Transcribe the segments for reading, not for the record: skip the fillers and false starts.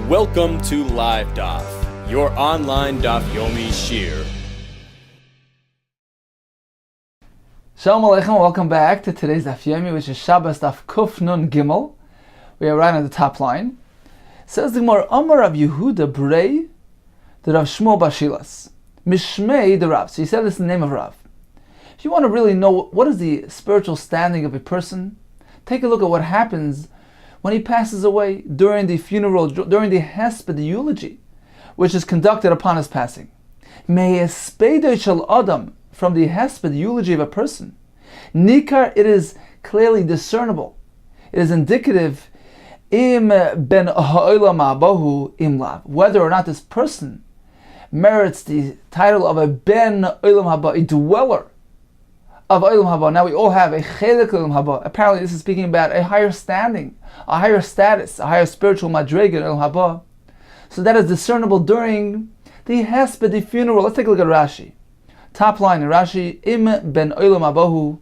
Welcome to Live Daf, your online Daf Yomi Shiur. Shalom Aleichem, welcome back to today's Daf Yomi, which is Shabbos Daf Kuf Nun Gimel. We are right on the top line. Says the Gemara, Amar Rav Yehuda Brei, the Rav Shmuel Bashilas, Mishmei the Rav. So he said this in the name of Rav. If you want to really know what is the spiritual standing of a person, take a look at what happens when he passes away during the funeral, during the hesped, the eulogy, which is conducted upon his passing. Me'espedei shel adam, from the hesped, the eulogy of a person, nikar, it is clearly discernible. It is indicative, im ben ha'olam habahu im lav, whether or not this person merits the title of a ben olam haba, a dweller of olam haba. Now we all have a chelik olam haba. Apparently this is speaking about a higher standing, a higher status, a higher spiritual madrega in olam haba. So that is discernible during the hesped, the funeral. Let's take a look at Rashi. Top line in Rashi, im ben olam habahu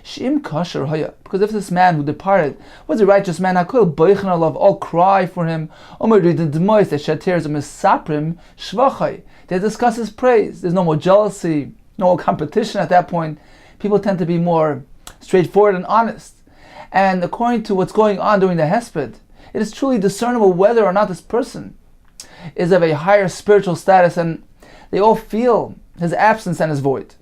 shim kasher haya. Because if this man who departed was a righteous man, hakol boichan alav, all cry for him. Omer read the demois, they shed tears, misaprim shvachai. They discuss his praise. There's no more jealousy, no more competition at that point. People tend to be more straightforward and honest. And according to what's going on during the hesped, it is truly discernible whether or not this person is of a higher spiritual status, and they all feel his absence and his void.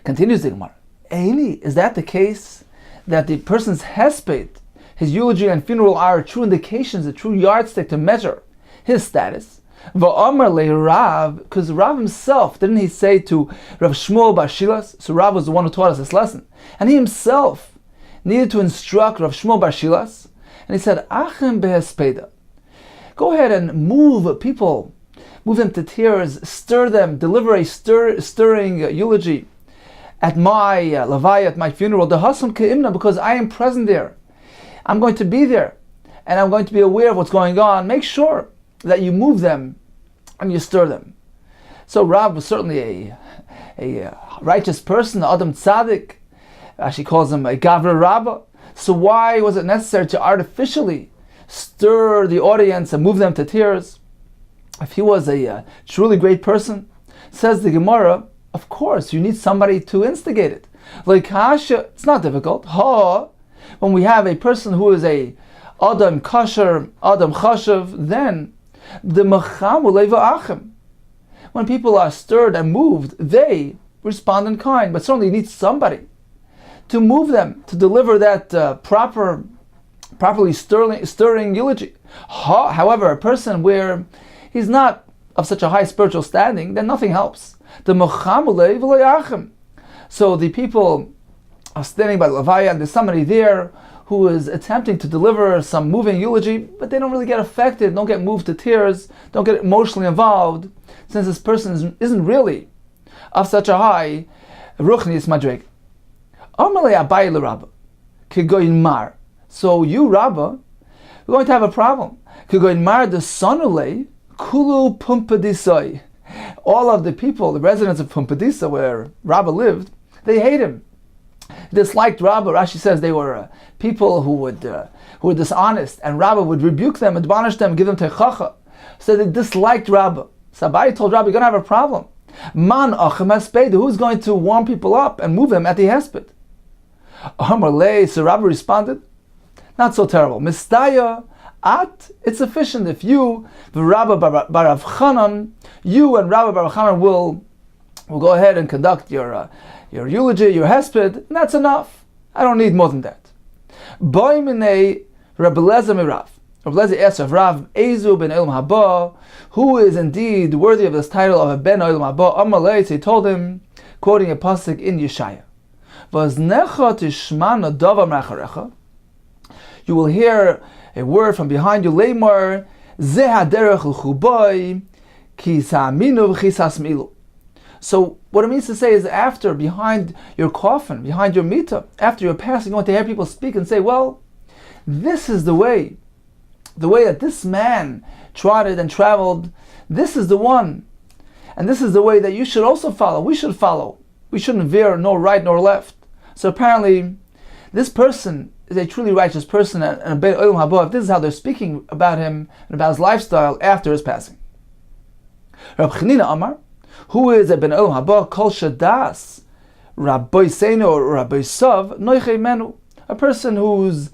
Continues the Gemara. Eini, is that the case, that the person's hesped, his eulogy and funeral, are true indications, a true yardstick to measure his status? Va'amar le Rav, because Rav himself, didn't he say to Rav Shmuel Bashilas? So Rav was the one who taught us this lesson, and he himself needed to instruct Rav Shmuel Bashilas, and he said, Achem behespeda, go ahead and move people, move them to tears, stir them, deliver a stirring eulogy at my levaya, at my funeral, dehasam ke'imna, because I am present there. I'm going to be there, and I'm going to be aware of what's going on. Make sure that you move them and you stir them. So Rav was certainly a righteous person, Adam Tzaddik. She calls him a Gavra Rabbah. So why was it necessary to artificially stir the audience and move them to tears? If he was a truly great person, says the Gemara, of course you need somebody to instigate it. Like Hasha, it's not difficult. When we have a person who is a Adam Kasher, Adam Chashav, then the Macham Uleva Achem. When people are stirred and moved, they respond in kind. But certainly you need somebody to move them, to deliver that properly stirring eulogy. However, a person where he's not of such a high spiritual standing, then nothing helps. The Macham Uleva Achem. So the people are standing by the Levaya, and there's somebody there who is attempting to deliver some moving eulogy, but they don't really get affected, don't get moved to tears, don't get emotionally involved, since this person isn't really of such a high ruchnius madreg. Amalei abai l'Rabba, kegoyin mar. So you, Rabbah, we're going to have a problem. Kegoyin mar the sonulei kulu pumpadisoi. All of the people, the residents of Pumpadisa, where Rabbah lived, they hate him. Disliked Rabbah. Rashi says they were people who were dishonest, and Rabbah would rebuke them, admonish them, give them techacha. So they disliked Rabbah. Sabai told Rabbah, you're going to have a problem. Man achem hesped, who's going to warm people up and move them at the hesped? Amar lei, so Rabbah responded, not so terrible. Mistaya at, it's sufficient if you, the Rabbah Barav Chanan, you and Rabbah Barav Chanan will go ahead and conduct your eulogy, your hesped, and that's enough. I don't need more than that. Boy minei Rabbi Lezer mirav. Rabbi Lezer asked of Rav, Ezu ben Olam haba, who is indeed worthy of this title of a ben Olam haba? Amalei, he told him, quoting a pasuk in Yeshaya, Vaznecha tishmana davar macharecha. You will hear a word from behind you, Leimar, Zeh haderech l'chubai, ki sa'aminu v'chi sa'asmilu. So what it means to say is, after, behind your coffin, behind your mita, after you're passing, you want to hear people speak and say, well, this is the way that this man trotted and traveled, this is the one. And this is the way that you should also follow. We should follow. We shouldn't veer nor right nor left. So apparently, this person is a truly righteous person and a ben olam haba, if this is how they're speaking about him and about his lifestyle after his passing. Rab Chanina Amar, who is a ben olam haba, kol shadas Rabbi Seino or Rabbi Sav noiche menu, a person whose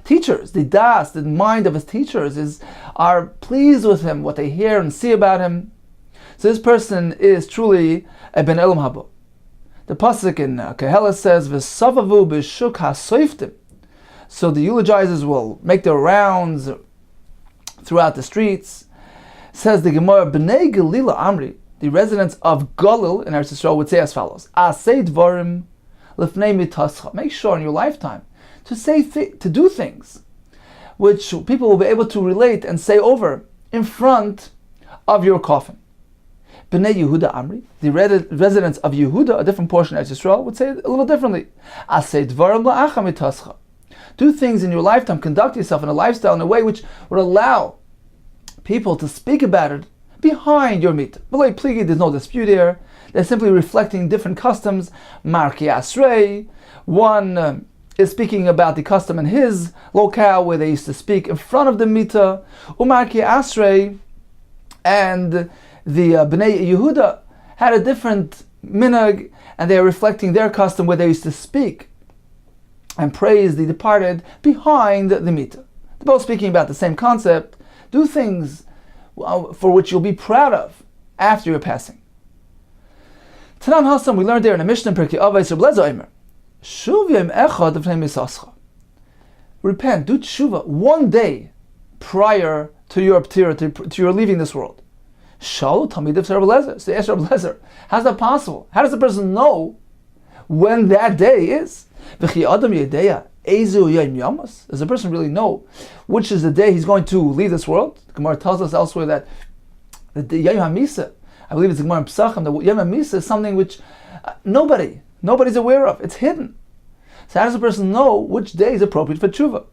teachers, the das, the mind of his teachers are pleased with him, what they hear and see about him. So this person is truly a ben olam haba. The pasuk in Kehelah says, "V'savavu b'shuk hasoiftim." So the eulogizers will make their rounds throughout the streets. Says the Gemara, "B'nei Galila Amri," the residents of Galil in Eretz Yisrael would say as follows: "Asei dvarim lifnei mitascha." Make sure in your lifetime to do things which people will be able to relate and say over in front of your coffin. B'nei Yehuda Amri, the residents of Yehuda, a different portion of Israel, would say it a little differently. Asei dvarim la'acha mitascha. Do things in your lifetime, conduct yourself in a lifestyle in a way which would allow people to speak about it behind your meat. V'loi pligi, there's no dispute here. They're simply reflecting different customs. Marki Asrei, one is speaking about the custom in his locale where they used to speak in front of the mita. Umarki Asrei, and the Bnei Yehuda had a different minhag, and they are reflecting their custom where they used to speak and praise the departed behind the mita. They're both speaking about the same concept. Do things for which you'll be proud of after your passing. Tanan Hassam, we learned there in a Mishnah in Pirkei Avos, Reb Lezer Omer, Shuv yom echad lefnei misascha. Repent, do tshuva one day prior to your ptira, to your leaving this world. Shalu Talmidim Reb Lezer. So they asked Reb Lezer, how's that possible? How does the person know when that day is? V'chi adam yedeya ezu yom yamos. Does the person really know which is the day he's going to leave this world? The Gemara tells us elsewhere that the Yom HaMisa, I believe it's the Gemara in Pesachim, the Yom HaMisa is something which nobody's aware of. It's hidden. So how does a person know which day is appropriate for tshuva?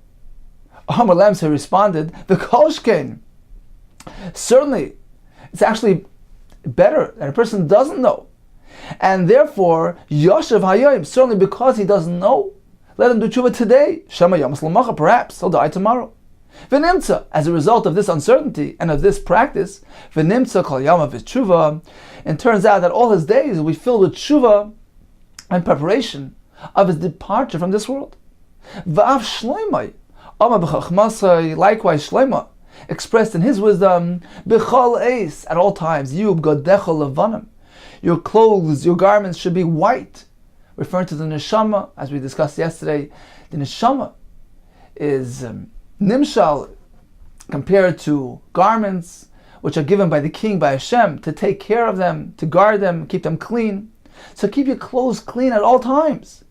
Amar Lamsa responded, the Kolshkein. Certainly, it's actually better that a person doesn't know. And therefore, Yoshev Hayoim, certainly because he doesn't know, let him do tshuva today. Shema Yom Slamacha, perhaps he'll die tomorrow. V'nimtza, as a result of this uncertainty and of this practice, v'nimtza kol yamav tshuva, and turns out that all his days will be filled with tshuva and preparation of his departure from this world. V'av shloimai, ama b'chachmasai, likewise Shlomo expressed in his wisdom, b'chol eis, at all times, yub godecha levanim, your clothes, your garments should be white, referring to the neshama, as we discussed yesterday. The neshama is nimshal compared to garments which are given by the king, by Hashem, to take care of them, to guard them, keep them clean. So keep your clothes clean at all times.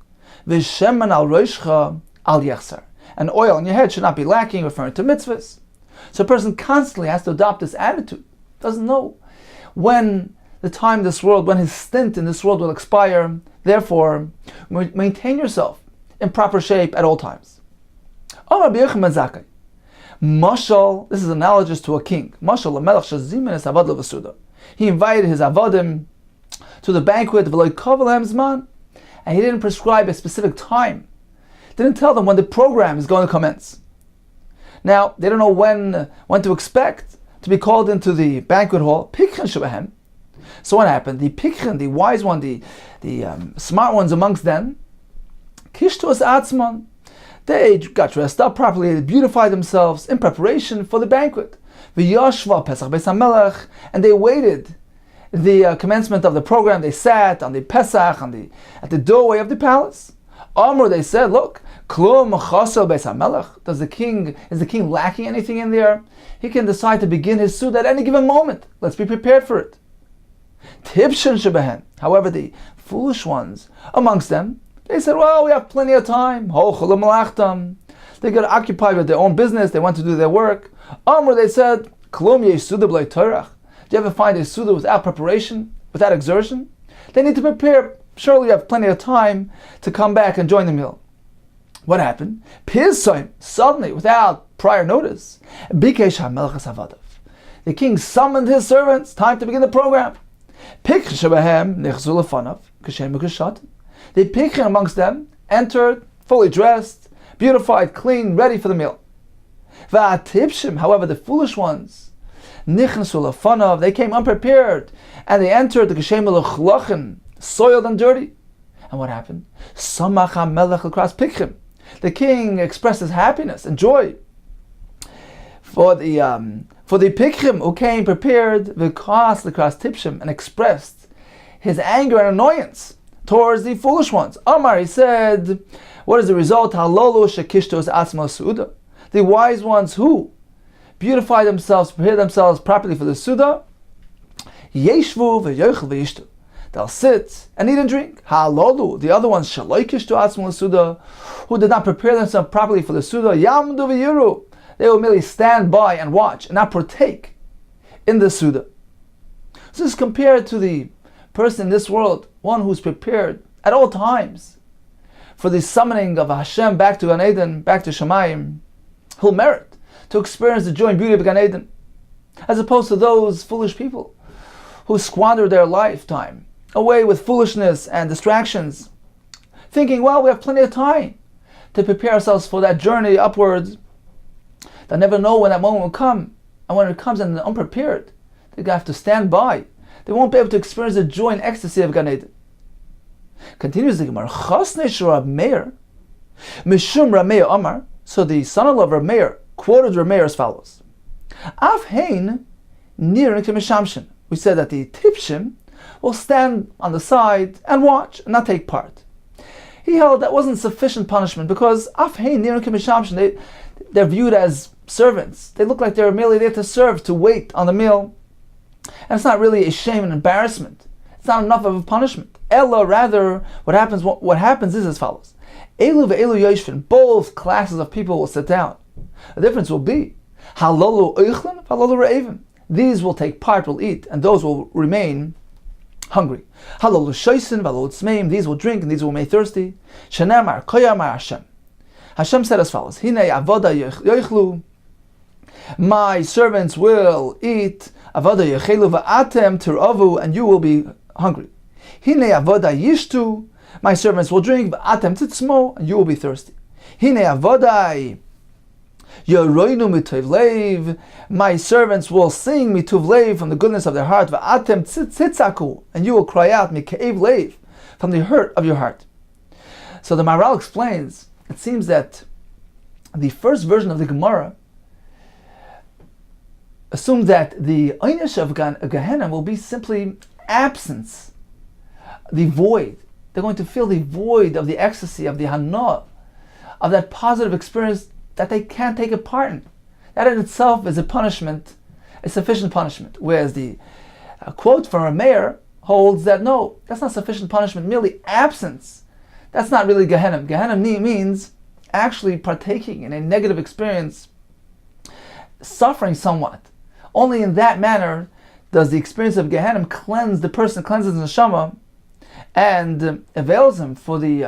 V'sheman al roshcha al yechsar, and oil on your head should not be lacking, referring to mitzvahs. So a person constantly has to adopt this attitude. Doesn't know when the time in this world, when his stint in this world will expire. Therefore, maintain yourself in proper shape at all times. Mashal, this is analogous to a king. Mashal lemelech shazimin es avad levasuda. He invited his avadim to the banquet, v'lo yikavel lahem zman, and he didn't prescribe a specific time. Didn't tell them when the program is going to commence. Now, they don't know when to expect to be called into the banquet hall. Pikchen shebehem. So what happened? The pikchen, the wise one, the smart ones amongst them, kishtos atzman, they got dressed up properly, they beautified themselves in preparation for the banquet. V'yashva Pesach Beis HaMelech, and they waited the commencement of the program. They sat on the Pesach, at the doorway of the palace. Amr, they said, look, Klum Chasel Beis HaMelech. Is the king lacking anything in there? He can decide to begin his suit at any given moment. Let's be prepared for it. Tibshin Shebehen. However, the foolish ones amongst them, they said, well, we have plenty of time. They got occupied with their own business. They want to do their work. Amr, they said, Klum Yesuda B'lei Torach. Do you ever find a Suda without preparation, without exertion? They need to prepare. Surely you have plenty of time to come back and join the meal. What happened? Pirsoim, suddenly, without prior notice, Bikesh HaMelech Havadav. The king summoned his servants. Time to begin the program. The Pikchen amongst them entered, fully dressed, beautified, clean, ready for the meal. Va'atipshim, however, the foolish ones, nichnasu lefanav, they came unprepared, and they entered the geshem l'chlachin, soiled and dirty. And what happened? Samach hamelech l'kras pikchim. The king expressed his happiness and joy for the pikchim who came prepared, v'kas l'kras tipshim, and expressed his anger and annoyance towards the foolish ones. Amar, he said, what is the result? Halolu shekishtos atzma suda. The wise ones who beautify themselves, prepare themselves properly for the suda, yeshvu v'yochel v'yishtu. They'll sit and eat and drink. Halolu, the other ones, shaloi kishtu atzma suda, who did not prepare themselves properly for the suda, yamdu v'yiru. They will merely stand by and watch and not partake in the suda. So this is compared to the person in this world, one who's prepared at all times for the summoning of Hashem back to Gan Eden, back to Shemayim. He'll merit to experience the joy and beauty of Gan Eden, as opposed to those foolish people who squander their lifetime away with foolishness and distractions, thinking, well, we have plenty of time to prepare ourselves for that journey upwards. They never know when that moment will come, and when it comes and they're unprepared, they have to stand by. They won't be able to experience the joy and ecstasy of Gan Eden. Continues the Gemara, Chasnei Rav Meir, Mishum Rav Meir Amar. So the son-in-law of Rav Meir quoted Rav Meir as follows: Af hein nirin kemishamshin. We said that the tipshim will stand on the side and watch and not take part. He held that wasn't sufficient punishment because af hein nirin kemishamshin, they're viewed as servants. They look like they're merely there to serve, to wait on the meal. And it's not really a shame and embarrassment. It's not enough of a punishment. Ella, rather, what happens is as follows. Elu ve'elu yoshvin, both classes of people will sit down. The difference will be, halolu oichlin, halolu re'evin. These will take part, will eat, and those will remain hungry. Halolu shoisin, halolu tzmeim, these will drink, and these will remain thirsty. Shenamar, koyamar Hashem. Hashem said as follows, Hinei avoda yoichlu, my servants will eat, avoda yochelu va'atem tiravu, and you will be hungry. Hinei avoda yishtu, my servants will drink, va'atem titzmo, and you will be thirsty. Hinei avodai yoroinu mituv leiv, my servants will sing mituv leiv from the goodness of their heart, va'atem tzitzaku, and you will cry out mike'ev leiv, from the hurt of your heart. So the Maharal explains, it seems that the first version of the Gemara assumes that the einish of Gehenna will be simply absence, the void. They're going to feel the void of the ecstasy, of the hana, of that positive experience that they can't take a part in. That in itself is a punishment, a sufficient punishment. Whereas the quote from a mayor holds that no, that's not sufficient punishment, merely absence. That's not really Gehenna. Gehenna means actually partaking in a negative experience, suffering somewhat. Only in that manner does the experience of Gehenna cleanse the person, cleanses the neshama, and avails him for the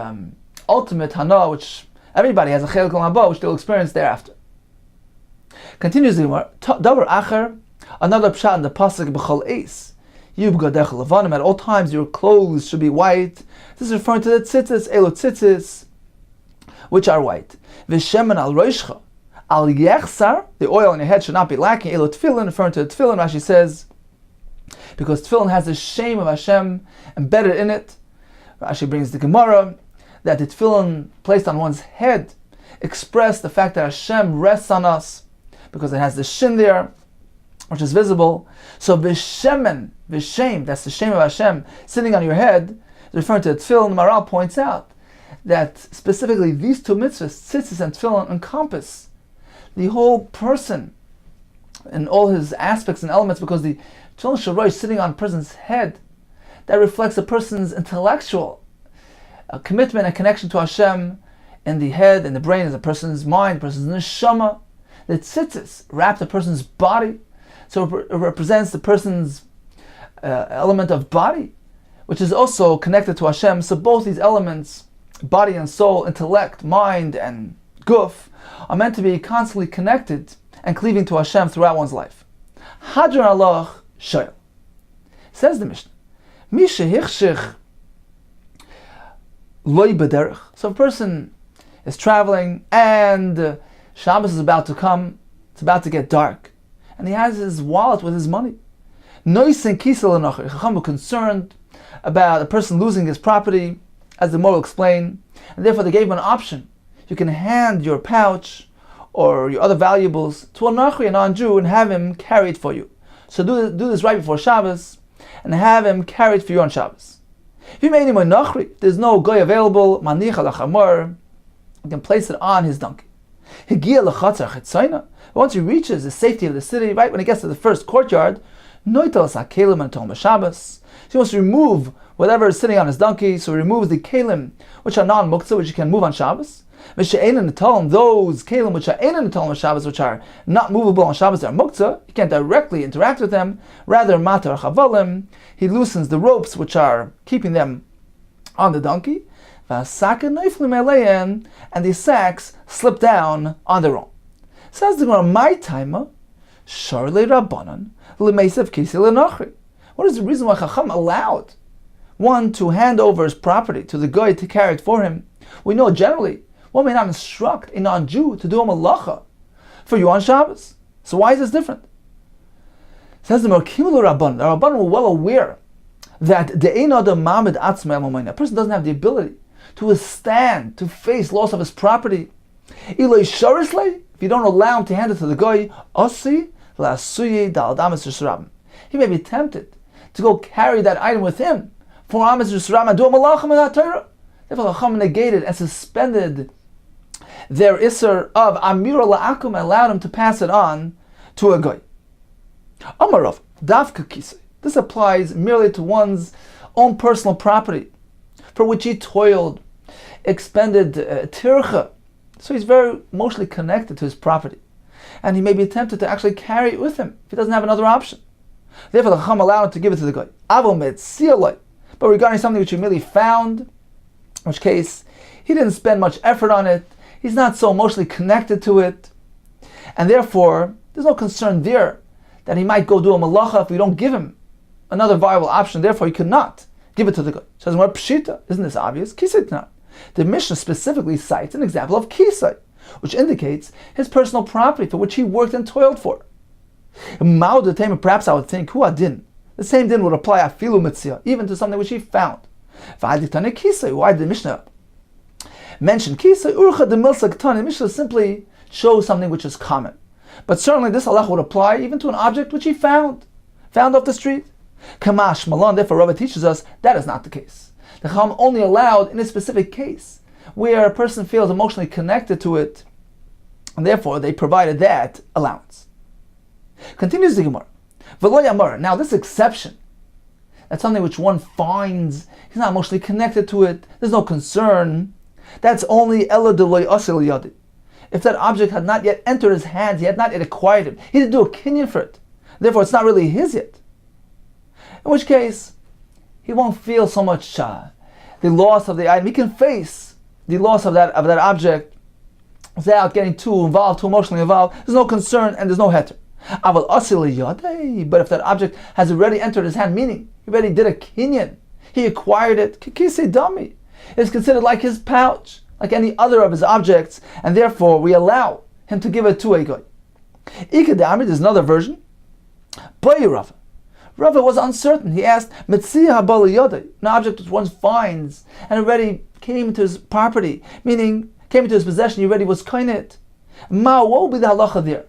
ultimate hana, which everybody has a chelik l'haba, which they'll experience thereafter. Continues the Gemara, davar acher, another pshat in the pasuk b'chol eis, yubgadech levanim, at all times your clothes should be white. This is referring to the tzitzis, elo tzitzis, which are white. V'shemen al roishcha, al yechsar, the oil on your head should not be lacking. Elo tefillin, referring to the tefillin, Rashi says, because tefillin has the shame of Hashem embedded in it. Rashi brings the Gemara that the tefillin placed on one's head express the fact that Hashem rests on us, because it has the shin there, which is visible. So v'shemen, v'shem, that's the shame of Hashem sitting on your head, referring to the tefillin. The Maharal points out that specifically these two mitzvahs, tzitzis and tefillin, encompass the whole person in all his aspects and elements, because the tefillin shorosh sitting on a person's head, that reflects a person's intellectual commitment and connection to Hashem in the head, in the brain, as a person's mind, a person's neshama. The tzitzis wrap the person's body, so it represents the person's element of body, which is also connected to Hashem. So both these elements, body and soul, intellect, mind, and guf, are meant to be constantly connected and cleaving to Hashem throughout one's life. Hadron Allah Shoyl. Says the Mishnah, Misha Hichshich Loi Bederich. So a person is traveling, and Shabbos is about to come. It's about to get dark, and he has his wallet with his money. Chacham were concerned about a person losing his property, as the Gemara will explain, and therefore they gave him an option. You can hand your pouch or your other valuables to a Nachri, a non-Jew, and have him carry it for you. So do this right before Shabbos, and have him carry it for you on Shabbos. If you made him a Nachri, there's no guy available, Manich al Chamor, you can place it on his donkey. Once he reaches the safety of the city, right when he gets to the first courtyard, Noitel Sakelim and Tom Shabbos. So he wants to remove whatever is sitting on his donkey, so he removes the kelim which are non-muktzah, which you can move on Shabbos. Those kelim which are ein on Shabbos, which are not movable on Shabbos, are muktzah. You can't directly interact with them. Rather, matar chavalim, he loosens the ropes which are keeping them on the donkey, and the sacks slip down on their own. Says the Gemara, my timer, sharle rabbanan l'meisav kisi l'nachri. What is the reason why Chacham allowed one to hand over his property to the guy to carry it for him? We know generally one may not instruct a non-Jew to do a malacha for you on Shabbos. So why is this different? Says the Rabban. The Rabban were well aware that a person doesn't have the ability to withstand, to face loss of his property. If you don't allow him to hand it to the guy, he may be tempted to go carry that item with him for Amos Yisrael and do a malachim in that Torah. Therefore, Chacham negated and suspended their isser of Amira La'akum and allowed him to pass it on to a guy. Amarov, Davka Kisei. This applies merely to one's own personal property, for which he toiled, expended tircha. So he's very emotionally connected to his property, and he may be tempted to actually carry it with him if he doesn't have another option. Therefore, the Chacham allowed him to give it to the guy. But regarding something which he merely found, in which case he didn't spend much effort on it, he's not so emotionally connected to it, and therefore there's no concern there that he might go do a malacha if we don't give him another viable option. Therefore, he could not give it to the guy. Says, "What pshita? Isn't this obvious?" Kisei not. The Mishnah specifically cites an example of kisei, which indicates his personal property for which he worked and toiled for. Perhaps I would think, who adin? The same din would apply afilu mitzia, even to something which he found. Why did the Mishnah mention kisei? Urcha de milsa k'tani. Mishnah simply shows something which is common. But certainly this halacha would apply even to an object which he found off the street. Kamash Malon, therefore Rabbi teaches us that is not the case. The Chacham only allowed in a specific case where a person feels emotionally connected to it, and therefore they provided that allowance. Continues the Gemara. V'lo yamar. Now this exception, that's something which one finds, he's not emotionally connected to it, there's no concern, that's only ela deloy asil yadi. If that object had not yet entered his hands, he had not yet acquired it, he didn't do a kinyan for it, therefore it's not really his yet. In which case, he won't feel so much the loss of the item. He can face the loss of that object without getting too emotionally involved. There's no concern and there's no heter. But if that object has already entered his hand, meaning he already did a kinyan, he acquired it, kikise dami, it's considered like his pouch, like any other of his objects, and therefore we allow him to give it to a guy. There's another version. Rava was uncertain. He asked, an object which one finds and already came into his property, meaning came into his possession, he already was kainet. What will be the halacha there?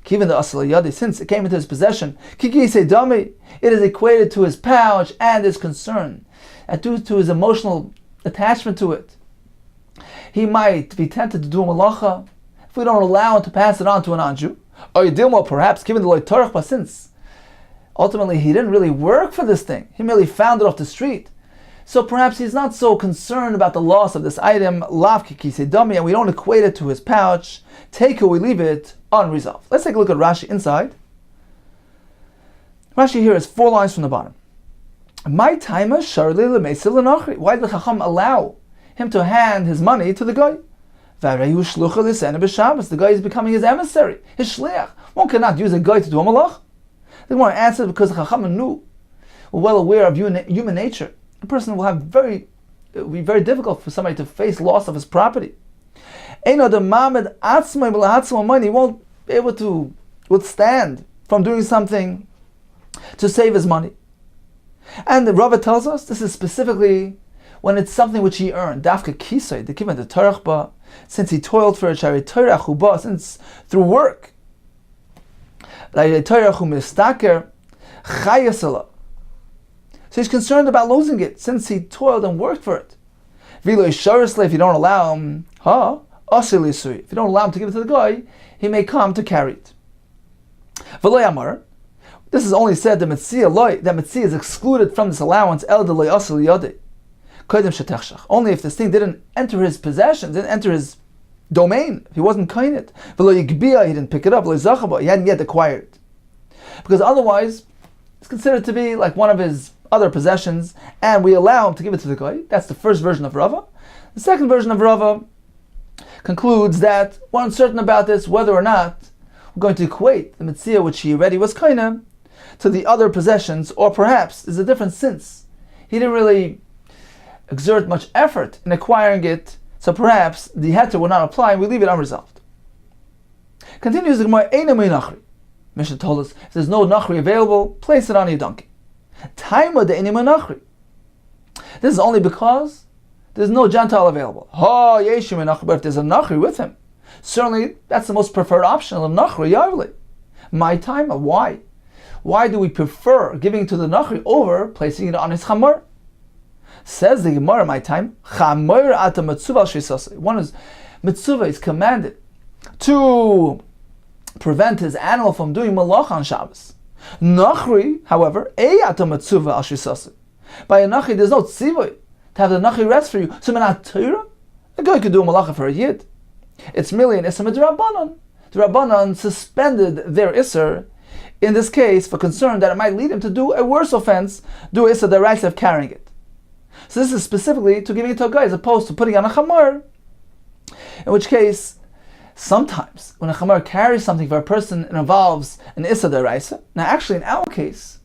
Given the asal yadi, since it came into his possession, it is equated to his pouch and his concern, and due to his emotional attachment to it, he might be tempted to do a malacha if we don't allow him to pass it on to a non-Jew. Or perhaps given the loy torach, but since ultimately he didn't really work for this thing, he merely found it off the street, so perhaps he's not so concerned about the loss of this item, lav kikise dami, and we don't equate it to his pouch, take it, we leave it unresolved. Let's take a look at Rashi inside. Rashi here is 4 lines from the bottom. My timer sharli lemesil lenachri. Why did the Chacham allow him to hand his money to the guy? The guy is becoming his emissary, his shliach. One cannot use a guy to do a malach. The Gemara answered because the Chacham knew, were well aware of human nature. A person will be very difficult for somebody to face loss of his property. Eino de Mamed Atzmai B'Lahatzma money, he won't be able to withstand from doing something to save his money. And the Rava tells us this is specifically when it's something which he earned. Dafka Kisai, the Kivan the Torah, since he toiled for it, Shari Torah Chuba, since through work. Like Torah Chumistaker Chayasala. So he's concerned about losing it since he toiled and worked for it. Vilo Sharisle, if you don't allow him, if you don't allow him to give it to the guy, he may come to carry it. V'lo Yamar, this is only said that Metzia is excluded from this allowance. Only if this thing didn't enter his possession, didn't enter his domain, if he wasn't kainit. He didn't pick it up. He hadn't yet acquired it. Because otherwise, it's considered to be like one of his other possessions, and we allow him to give it to the guy. That's the first version of Rava. The second version of Rava concludes that we're uncertain about this, whether or not we're going to equate the Metzia, which he already was kainah, to the other possessions, or perhaps there's a difference since he didn't really exert much effort in acquiring it, so perhaps the heter will not apply and we leave it unresolved. Continues the Gemara, Eina mei nachri. Mishnah told us, if there's no nachri available, place it on your donkey. Taima de eina mei nachri. This is only because there's no Gentile available. But if there's a nachri with him, certainly that's the most preferred option of nachri yavli. My time, why? Why do we prefer giving to the nachri over placing it on his chamor? Says the Gemara, my time, chamor ata mitzvah shvisase. One is mitzvah is commanded to prevent his animal from doing malach on Shabbos. Nachri, however, ata mitzvah al shvisase. By a nachri, there's no tzivui to have the nachri rest for you. So menat Torah, a guy could do a malacha for a yid. It's merely an isser midrabanan. The Rabbanan suspended their isser in this case for concern that it might lead him to do a worse offense, do isser the rights of carrying it. So this is specifically to giving it to a guy as opposed to putting on a chamar, in which case sometimes when a chamar carries something for a person, it involves an issa deraisa. Now actually in our case,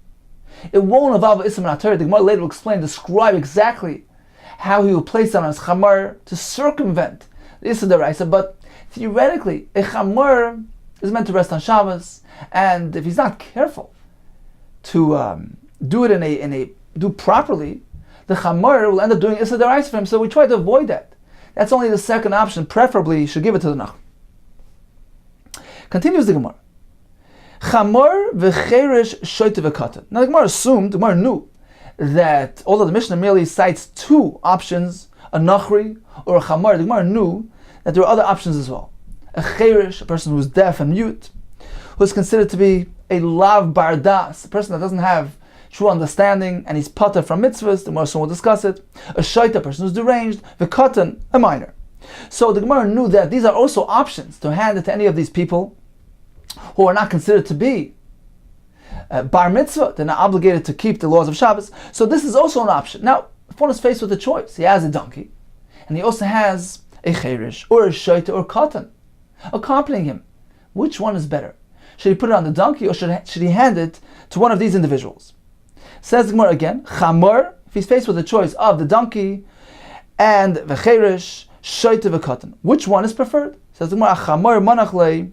it won't involve an issa minator. The Gemara later will describe exactly how he will place it on his chamar to circumvent the issa deraisa, but theoretically a chamar is meant to rest on Shabbos, and if he's not careful to do it do properly, the chamar will end up doing issa deraisa for him. So we try to avoid that. That's only the second option. Preferably, you should give it to the nach. Continues the Gemara. Chamar v'cheresh shoyte v'katan. Now the Gemara knew that although the Mishnah merely cites two options, a nachri or a chamar, the Gemara knew that there are other options as well. A cheresh, a person who's deaf and mute, who is considered to be a lav bardas, a person that doesn't have true understanding and he's pater from mitzvahs, the Gemara soon will discuss it. A shaita, a person who's deranged, v'katan, a minor. So the Gemara knew that these are also options to hand it to any of these people who are not considered to be bar mitzvah, they're not obligated to keep the laws of Shabbos. So this is also an option. Now, if one is faced with a choice, he has a donkey, and he also has a cheresh, or a shaita, or katan, accompanying him. Which one is better? Should he put it on the donkey, or should he hand it to one of these individuals? Says the Gemara again, chamor, if he's faced with the choice of the donkey and the cheresh, shaita v'katan, which one is preferred? Says the Gemara, chamor manachle,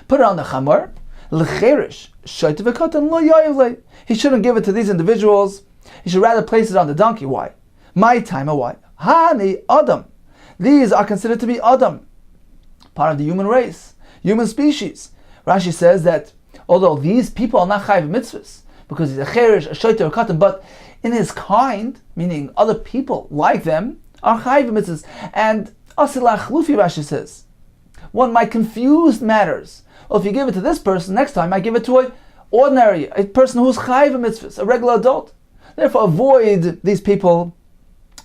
put it on the chamor, l'cheresh, shaita v'katan, lo yayivle. He shouldn't give it to these individuals. He should rather place it on the donkey. Why? My time, why? Hani adam. These are considered to be adam, part of the human race, human species. Rashi says that although these people are not chayiv mitzvahs, because he's a cheresh, a shaita, or a katan, but in his kind, meaning other people like them, are chayiv mitzvahs. And asilach lufi, Rashi says, one might confuse matters. Well, if you give it to this person, next time I give it to a person who's chayiv mitzvahs, a regular adult. Therefore, avoid these people.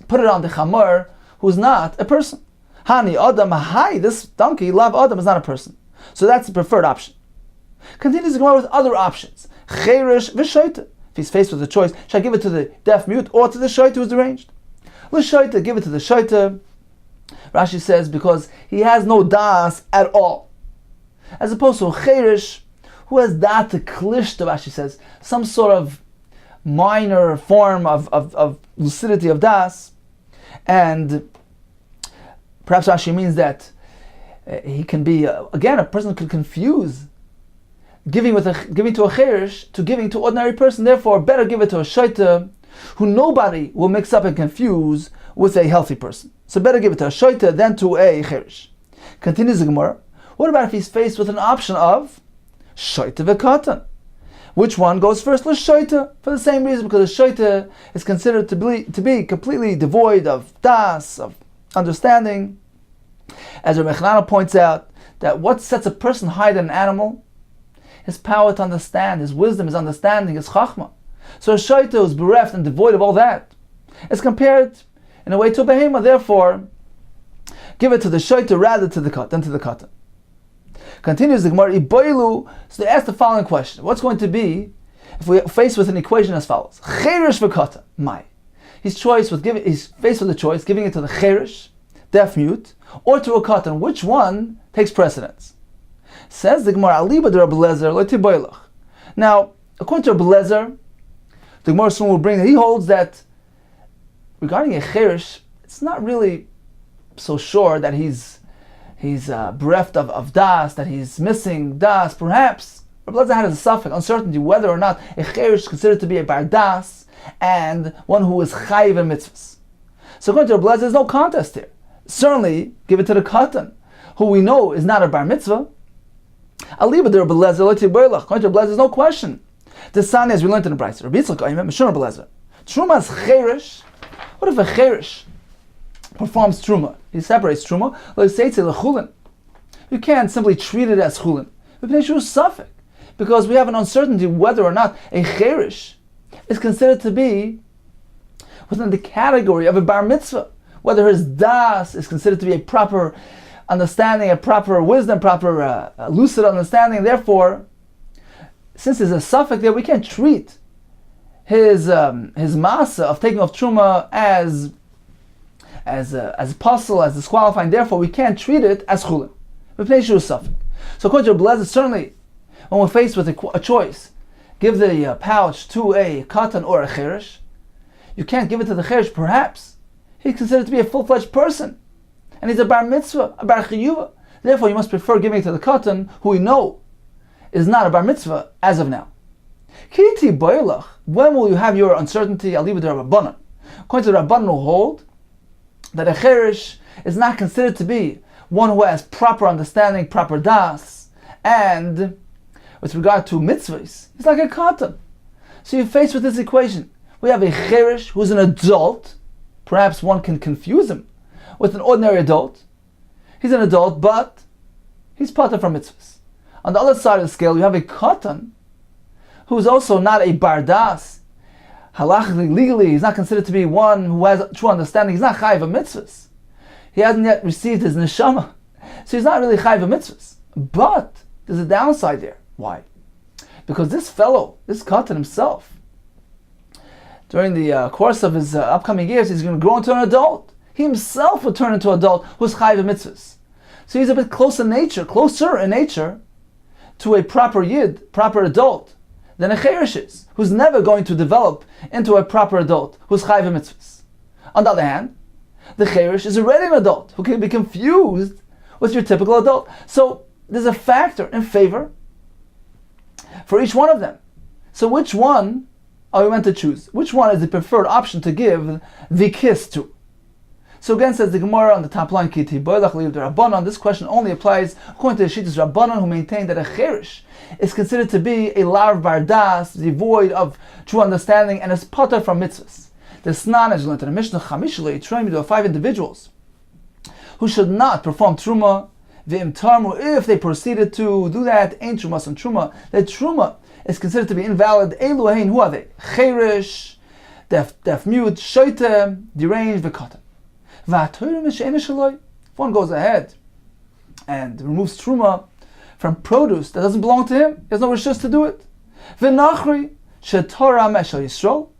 Put it on the chamor, who's not a person. Hani adam, hi, this donkey, lav adam, is not a person. So that's the preferred option. Continues to go on with other options. Cheresh v'shaita. If he's faced with a choice, should I give it to the deaf mute or to the shaita who's deranged? L'shaita, give it to the shaita. Rashi says because he has no das at all, as opposed to a cheresh who has dat to klishta. Rashi says some sort of minor form of lucidity of das, and Perhaps Rashi means that he can be, again, a person could confuse giving to a cherish to giving to ordinary person. Therefore, better give it to a shaita who nobody will mix up and confuse with a healthy person. So better give it to a shaita than to a cherish. Continues the Gemara. What about if he's faced with an option of shaita v'katan? Which one goes first? L'shaita, for the same reason, because the shaita is considered to be completely devoid of das, of understanding. As Rabbi Chananah points out, that what sets a person higher than an animal? His power to understand, his wisdom, his understanding, his chachma. So a shaita who is bereft and devoid of all that is compared in a way to a behemoth. Therefore, give it to the shaita rather than to the katan. Continues the Gemara, Iboilu. So they ask the following question: what's going to be if we are faced with an equation as follows? Cherish v'katan. Mai. He's faced with the choice, giving it to the cherish, deaf mute, or to a katan. Which one takes precedence? Says the Gemara, Aliba de Rabbi Lezer, lo tiboilach. Now, according to Rabbi Lezer, the Gemara soon will bring that he holds that regarding a cherish, it's not really so sure that he's bereft of das, that he's missing das. Perhaps Rabbi Lezer had a suffix, uncertainty whether or not a cherish is considered to be a bar das and one who is chayiv in mitzvahs. So according to Rabbi Lezer, there's no contest here. Certainly, give it to the katan, who we know is not a bar mitzvah. Aliba de Rabbi Lezer, lo tiboilach. According to Rabbi Lezer, there's no question. The son, as we learned in the Brayso, Rabbi Yitzchak, Mishum Rabbi Lezer. Truma's cherish. What if a cherish performs truma? He separates truma. Let's say it's a chulin. You can't simply treat it as chulin. Because we have an uncertainty whether or not a cherish is considered to be within the category of a bar mitzvah. Whether his das is considered to be a proper understanding, a proper wisdom, proper lucid understanding. Therefore, since there's a suffix there, we can't treat his masa of taking off truma as puzzle, as disqualifying. Therefore, we can't treat it as chulin. So according to Rabbi Lezer, certainly when we're faced with a choice, give the pouch to a katan or a cherish. You can't give it to the cherish. Perhaps he's considered to be a full-fledged person, and he's a bar mitzvah, a bar chiyuva. Therefore, you must prefer giving it to the katan, who we know is not a bar mitzvah as of now. Kiti boilach. When will you have your uncertainty? I'll leave it to Rabbanan. According to the Rabbanan, who hold that a cherish is not considered to be one who has proper understanding, proper das, and with regard to mitzvahs, he's like a katan. So you're faced with this equation. We have a cherish who's an adult. Perhaps one can confuse him with an ordinary adult. He's an adult, but he's pater from mitzvahs. On the other side of the scale, you have a katan who's also not a bardas. Halachically, legally, he's not considered to be one who has true understanding. He's not chayiv of mitzvahs. He hasn't yet received his neshama. So he's not really chayiv of mitzvahs. But there's a downside there. Why? Because this fellow, this katan himself, during the course of his upcoming years, he's going to grow into an adult. He himself will turn into an adult who's chayiv of mitzvahs. So he's a bit closer in nature to a proper yid, proper adult, than a cherish is, who's never going to develop into a proper adult, who's chayiv of mitzvahs. On the other hand, the cherish is already an adult, who can be confused with your typical adult. So there's a factor in favor for each one of them. So which one are we meant to choose? Which one is the preferred option to give the kiss to? So again, says the Gemara on the top line, Kiti boilach li'uv Rabbanan. This question only applies according to the Shittas Rabbanan, who maintain that a cherish is considered to be a larv bardas, devoid of true understanding, and is pater from mitzvahs. The Snan, as you learned in the Mishnah, Chamishli, Trumi, there are 5 individuals who should not perform truma, v'im tarmu, if they proceeded to do that, ain't trumas and truma. That truma is considered to be invalid. Elu hein, who are they? Cherish, deaf mute, shoite, deranged, v'katan. If one goes ahead and removes truma from produce that doesn't belong to him, he has no rishus to do it.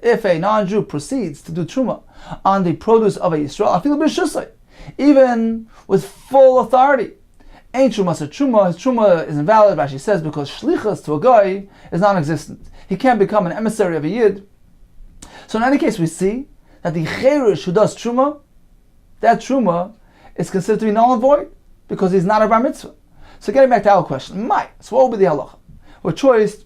If a non-Jew proceeds to do truma on the produce of a Yisrael, even with full authority, ain't truma so truma. His truma is invalid, Rashi says, because shlichus to a guy is non-existent. He can't become an emissary of a yid. So in any case, we see that the cherish who does truma, that truma it's considered to be null and void because he's not a bar mitzvah. So getting back to our question, so what would be the halacha? We're choiced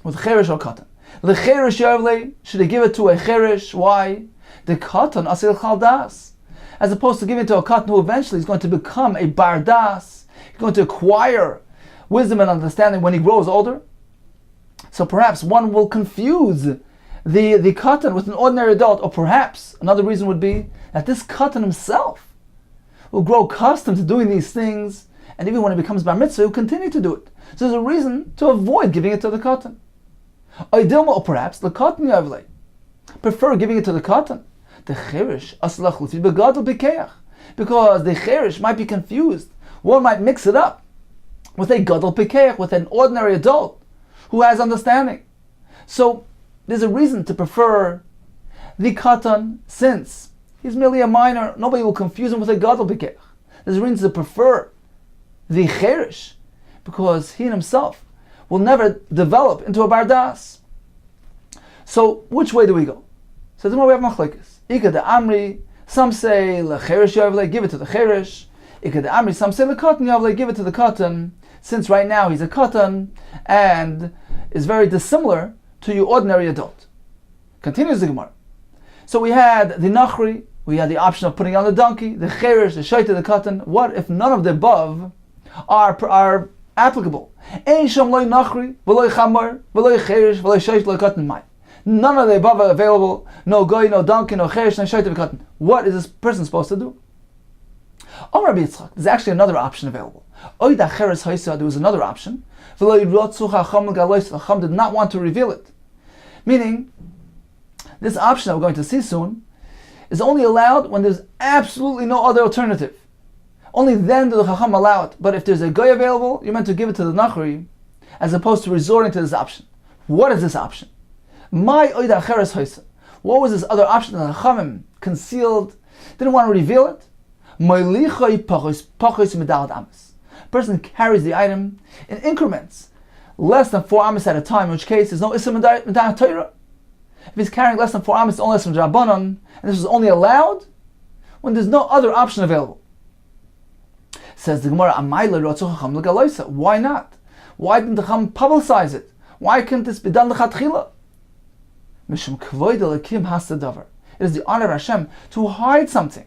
with cherish or katan. The cherish yavle, should they give it to a cherish? Why? The katan asil chaldas, as opposed to giving it to a katan who eventually is going to become a bar das. He's going to acquire wisdom and understanding when he grows older. So perhaps one will confuse the katan with an ordinary adult, or perhaps another reason would be that this katan himself will grow accustomed to doing these things, and even when he becomes bar mitzvah, he'll continue to do it. So there's a reason to avoid giving it to the katan. Or perhaps the katan yavle, prefer giving it to the katan. The cherish aslach lufi begadol bikeach, because the cherish might be confused. One might mix it up with a gadol bikeach, with an ordinary adult who has understanding. So there's a reason to prefer the katan, since he's merely a minor. Nobody will confuse him with a gadol bikeach. There's a reason to prefer the cherish, because he himself will never develop into a bardas. So which way do we go? So tomorrow we have machlekes. Ika de amri, some say lecherish yavle, give it to the cherish. Ika de amri, some say lekatan yavle, give it to the katan, since right now he's a katan and is very dissimilar to your ordinary adult. Continues the Gemara. So we had the nachri, we had the option of putting on the donkey, the cherish, the shaita, the katan. What if none of the above are applicable? Ein sham loy nachri, v'loy chamar, v'loy cherish, v'loy shaita, v'loy katan mai. None of the above are available. No goy, no donkey, no cherish, no shaita, v'katan. What is this person supposed to do? Amar Rabbi Yitzchak, there's actually another option available. Oy da cheres haisa, there was another option. V'loy rotzu chacham l'galois, chacham did not want to reveal it. Meaning, this option that we're going to see soon is only allowed when there's absolutely no other alternative. Only then do the chacham allow it. But if there's a goy available, you're meant to give it to the nachri, as opposed to resorting to this option. What is this option? My oida cheres hoisa. What was this other option that the chachamim concealed, didn't want to reveal it? Moilichoi pachos medalad amas. Person carries the item in increments, less than 4 amas at a time, in which case there's no issa medalad Torah. If he's carrying less than 4 amas, it's only less than Rabbanon, and this is only allowed when there's no other option available. Says the Gemara, why not? Why didn't the Chacham publicize it? Why can't this be done l'chatchila? It is the honor of Hashem to hide something.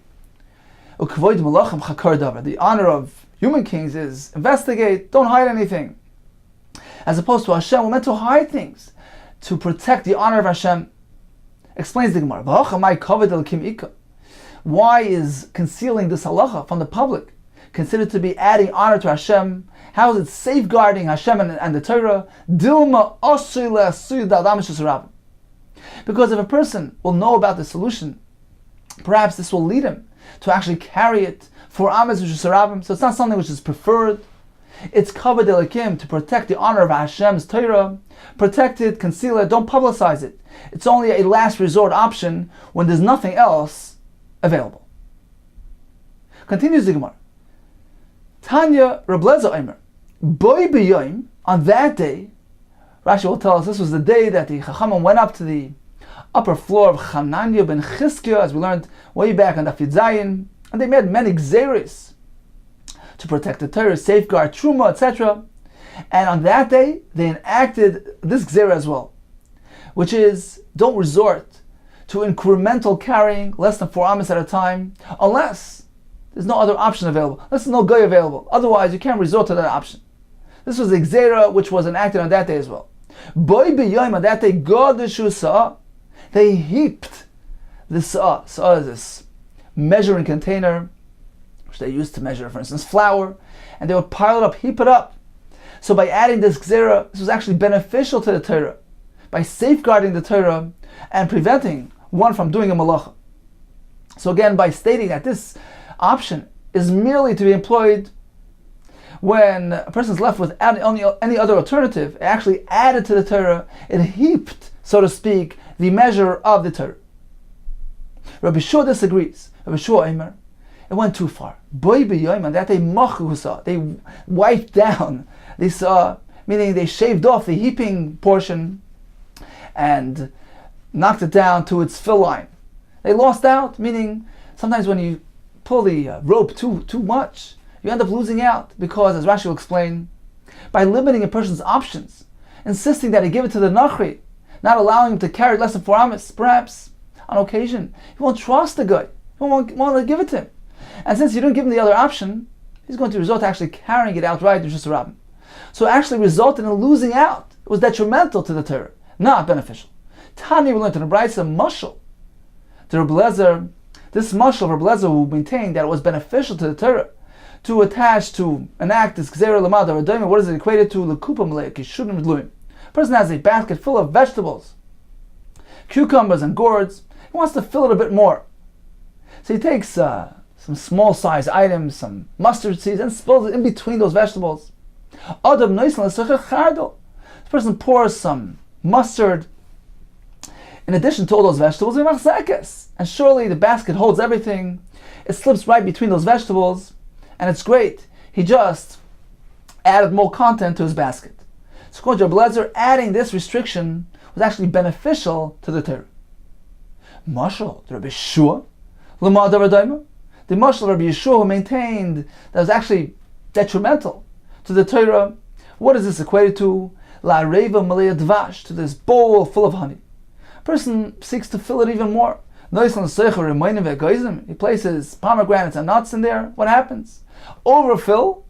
The honor of human kings is investigate, don't hide anything. As opposed to Hashem, we're meant to hide things to protect the honor of Hashem. Explains the Gemara. Why is concealing this halacha from the public considered to be adding honor to Hashem? How is it safeguarding Hashem and the Torah? Because if a person will know about the solution, perhaps this will lead him to actually carry it for Amas Sarabim. So it's not something which is preferred. It's covered Elikim to protect the honor of Hashem's Torah. Protect it, conceal it, don't publicize it. It's only a last resort option when there's nothing else available. Continues the Gemara. Tanya Rableza Omer, Boy B'yoim, on that day, Rashi will tell us this was the day that the Chachamim went up to the upper floor of Chananya ben Chizkiah, as we learned way back on Daf Zayin, and they made many gzeris to protect the Torah, safeguard Truma, etc. And on that day, they enacted this gzera as well, which is, don't resort to incremental carrying, less than 4 amas at a time, unless there's no other option available, unless there's no goy available. Otherwise, you can't resort to that option. This was the gzera which was enacted on that day as well. Boy b'yoyim, on that day, godeshu sa'ah, they heaped the sa'ah. Sa'ah is this measuring container, which they used to measure, for instance, flour, and they would pile it up, heap it up. So by adding this gzera, this was actually beneficial to the Torah, by safeguarding the Torah and preventing one from doing a malacha. So again, by stating that this option is merely to be employed when a person is left with any other alternative, it actually added to the Torah, it heaped, so to speak, the measure of the Torah. Rabbi Shua disagrees. Rabbi Shua Eimer, it went too far. Boy b'yoyim, and that they wiped down this, meaning they shaved off the heaping portion and knocked it down to its fill line. They lost out, meaning sometimes when you pull the rope too much, you end up losing out, because, as Rashi will explain, by limiting a person's options, insisting that he give it to the Nachri, not allowing him to carry less than 4 amas, perhaps on occasion, he won't trust the guy. He won't want to give it to him. And since you didn't give him the other option, he's going to resort to actually carrying it outright in just a rabbin. So it actually resulted in losing out. It was detrimental to the Torah, not beneficial. Tani, we learned in the Brayso mashal. The Rebbe Lezer, this mashal, Rebbe Lezer will maintain that it was beneficial to the Torah to attach, to enact this gzeira lamad or adayim. What is it equated to? Lekupa meleik yishudim medluim. A person has a basket full of vegetables, cucumbers and gourds. He wants to fill it a bit more. So he takes some small size items, some mustard seeds, and spills it in between those vegetables. This person pours some mustard in addition to all those vegetables, and surely the basket holds everything. It slips right between those vegetables, and it's great. He just added more content to his basket. So according to Rebbe Lezer, adding this restriction was actually beneficial to the Torah. Mashal, the Rebbe Yeshua, Lamad Avadaima, the Mashal Rebbe Yeshua, who maintained that it was actually detrimental to the Torah. What is this equated to? La Reva Malaya Dvash, to this bowl full of honey. A person seeks to fill it even more. He places pomegranates and nuts in there. What happens? Overfill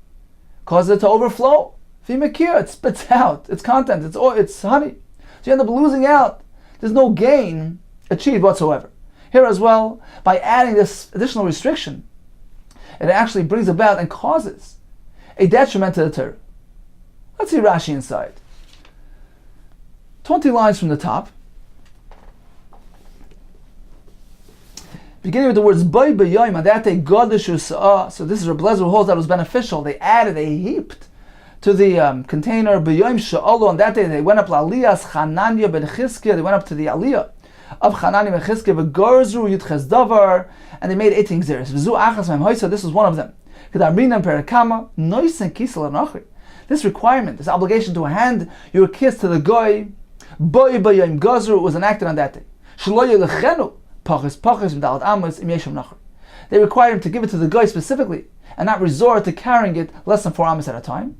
causes it to overflow. It spits out its content, it's honey. So you end up losing out. There's no gain achieved whatsoever. Here as well, by adding this additional restriction, it actually brings about and causes a detriment to the Torah. Let's see Rashi inside. 20 lines from the top. Beginning with the words "Boy b'yoyim," and that day Gadish Usa'ah. So this is Rebbe Lezer who holds that it was beneficial. They heaped to the container b'yoyim she'alu. On that day they went up l'aliyas Chananya ben Chizkiah. They went up to the aliyah of Chananya ben Chizkiah v'gorzru yitches davar, and they made 18 gzeres. V'zu achas mem hoysa. This was one of them. Kedamrinam perakama noisen kisel anachri. This requirement, this obligation to hand your kiss to the goy, boy b'yoyim gozru, was enacted on that day. Shelo yelechenu. They require him to give it to the guy specifically and not resort to carrying it less than 4 amas at a time.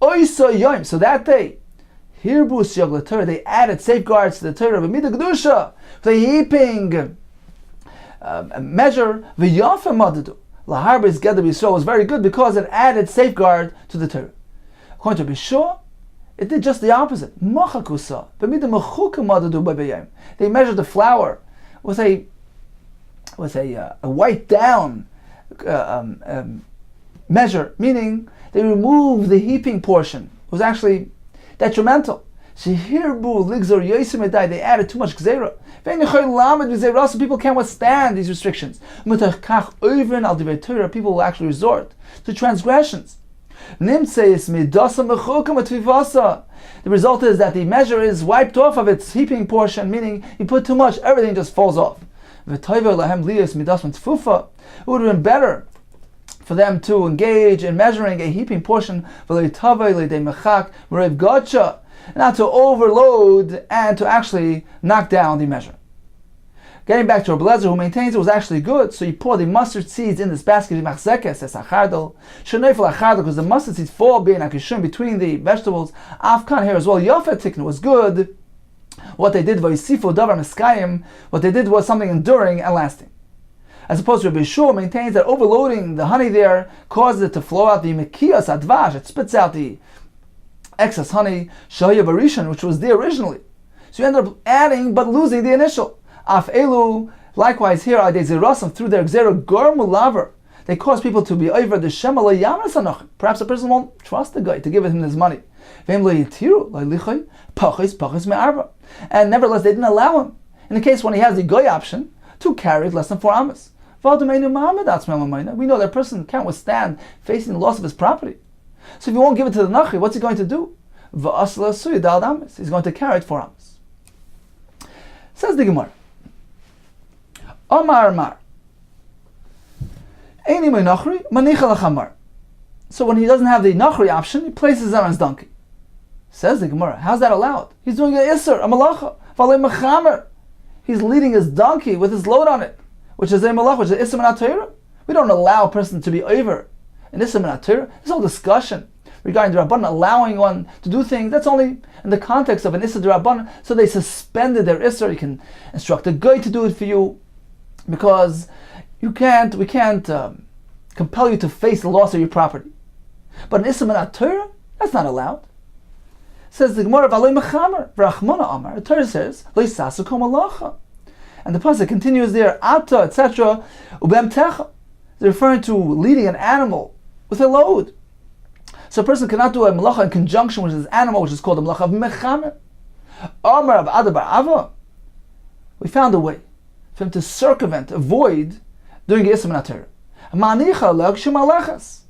So that day, they added safeguards to the Torah the heaping measure. Was very good because it added safeguard to the Torah. According to Bishua, it did just the opposite. They measured the flour with a white down measure, meaning they removed the heaping portion. It was actually detrimental. They added too much gzeira. So people can't withstand these restrictions. People will actually resort to transgressions. The result is that the measure is wiped off of its heaping portion, meaning you put too much, everything just falls off. It would have been better for them to engage in measuring a heaping portion, not to overload and to actually knock down the measure. Getting back to Rebbe Lezer, who maintains it was actually good, so you pour the mustard seeds in this basket, because the mustard seeds fall between the vegetables. Afkan here as well, Yafet Tikna was good. What they did was something enduring and lasting. As opposed to Rebbe Yeshua maintains that overloading the honey there causes it to flow out the mekiyas advash, it spits out the excess honey, shahya barishan, which was there originally. So you end up adding but losing the initial. Af elu, likewise here are they zerasam through their gzera gormu laver. They cause people to be over the shemala yamras anoch. Perhaps a person won't trust the guy to give him his money. And nevertheless, they didn't allow him, in the case when he has the goy option, to carry it less than 4 amas. We know that person can't withstand facing the loss of his property. So if you won't give it to the Nachri, what's he going to do? He's going to carry it 4 amas. Says the Gemara. Omar Mar. So when he doesn't have the Nachri option, he places it on his donkey. Says the Gemara, how's that allowed? He's doing an Isser, a Malacha, Valei Mechamer. He's leading his donkey with his load on it, which is a Malach, which is Isser Minat Torah. We don't allow a person to be over in Issa min HaTorah. This whole discussion regarding the Rabbanan allowing one to do things, that's only in the context of an Issa Rabbanan. So they suspended their Issa. You can instruct a guy to do it for you, because we can't compel you to face the loss of your property. But an Issa min HaTorah, that's not allowed. Says the Gemara, V'aloi mechamer, v'rachmana amar. The Torah says, Lo yisasu kol malacha. And the pasuk continues there, Ata, etc., ubem-techa. They're referring to leading an animal with a load. So a person cannot do a malacha in conjunction with his animal, which is called a malacha of mechamer. Amar of Ada bar Ava. We found a way for him to circumvent, avoid doing Issa min HaTorah. Manicha leg shemalechas.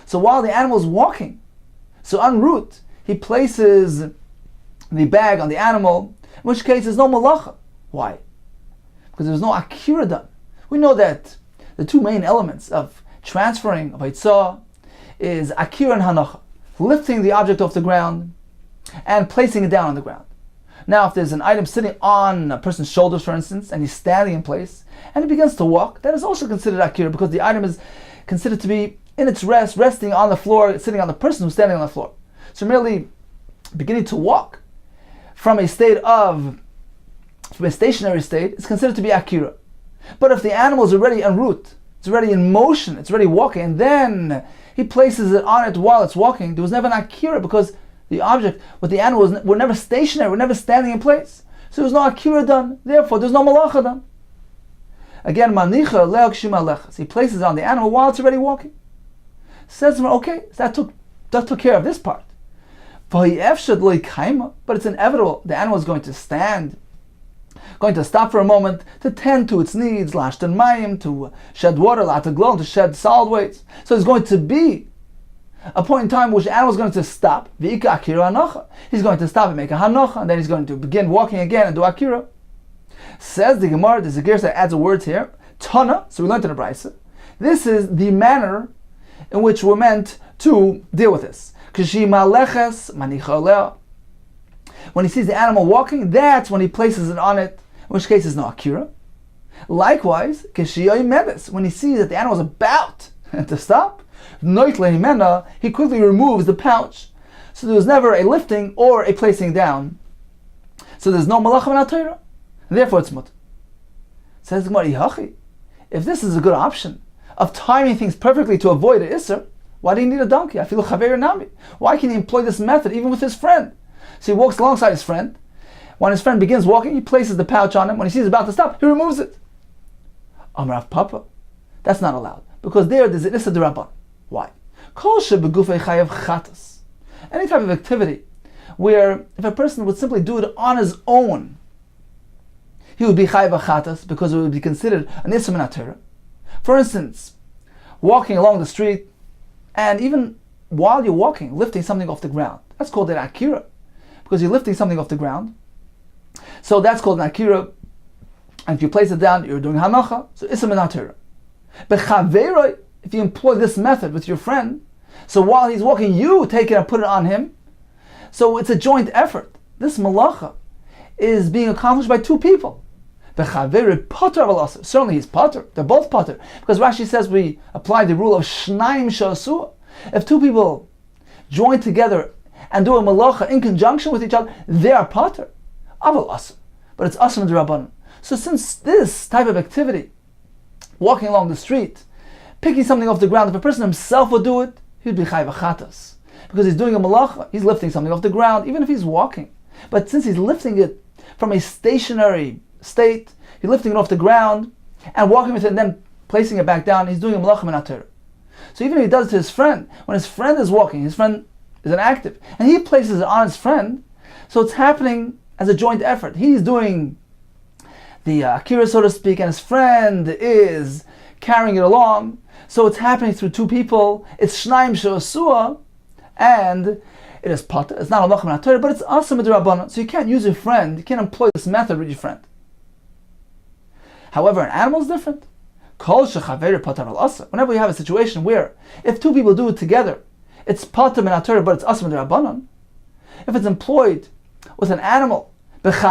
So while the animal is walking, so en route, he places the bag on the animal, in which case there's no malacha. Why? Because there's no akira done. We know that the two main elements of transferring of Haitzah is akira and hanacha, lifting the object off the ground and placing it down on the ground. Now, if there's an item sitting on a person's shoulders, for instance, and he's standing in place, and he begins to walk, that is also considered akira, because the item is considered to be in its rest, resting on the floor, sitting on the person who's standing on the floor. So merely beginning to walk from a stationary state is considered to be akira. But if the animal is already en route, it's already in motion, it's already walking, and then he places it on it while it's walking, there was never an akira, because the object with the animal were never stationary, were never standing in place. So there was no akira done, therefore there's no malacha done. Again, manicha le'ak shimalechas. He places it on the animal while it's already walking. Says to him, okay, so that took care of this part. But it's inevitable. The animal is going to stand, going to stop for a moment to tend to its needs, lashten mayim, to shed water, lataglo, to shed solid weights. So there's going to be a point in time which the animal is going to stop. V'ika akira hanacha. He's going to stop and make a hanacha, and then he's going to begin walking again and do akira. Says the Gemara, there's a Gersa that adds a word here. Tana, so we learned in the Brisa. This is the manner in which we're meant to deal with this. When he sees the animal walking, that's when he places it on it, in which case it's no akira. Likewise, when he sees that the animal is about to stop, he quickly removes the pouch. So there was never a lifting or a placing down. So there's no malacha min HaTorah. And therefore it's mut. Says the Gemara, if this is a good option of timing things perfectly to avoid an Isser, why do you need a donkey? I feel chaver nami. Why can he employ this method even with his friend? So he walks alongside his friend. When his friend begins walking, he places the pouch on him. When he sees he's about to stop, he removes it. Amrav Papa. That's not allowed. Because there's an Issa D'Rabban. Why? Any type of activity where if a person would simply do it on his own, he would be chayav chatas because it would be considered an Issa min HaTorah. For instance, walking along the street, and even while you're walking, lifting something off the ground. That's called an akira, because you're lifting something off the ground. So that's called an akira. And if you place it down, you're doing hanacha. So Issa min HaTorah. But chaveroi, if you employ this method with your friend, so while he's walking, you take it and put it on him. So it's a joint effort. This malacha is being accomplished by two people. Certainly he's pater. They're both pater. Because Rashi says we apply the rule of shnaim sha'asua. If two people join together and do a malacha in conjunction with each other, they are pater. Aval asr. But it's asr d'Rabbanan. So since this type of activity, walking along the street, picking something off the ground, if a person himself would do it, he'd be chayv chatas. Because he's doing a malacha, he's lifting something off the ground, even if he's walking. But since he's lifting it from a stationary state, he's lifting it off the ground and walking with it and then placing it back down, he's doing a malacha min HaTorah. So even if he does it to his friend, when his friend is walking, his friend is an active, and he places it on his friend, so it's happening as a joint effort. He's doing the akira, so to speak, and his friend is carrying it along, so it's happening through two people. It's shnaim she'asua, and it is pata. It's not a malacha min HaTorah, but it's asur d'Rabbanan. So you can't use your friend, you can't employ this method with your friend. However, an animal is different. Whenever you have a situation where if two people do it together, it's pata min HaTorah, but it's asur d'Rabbanan. If it's employed with an animal, if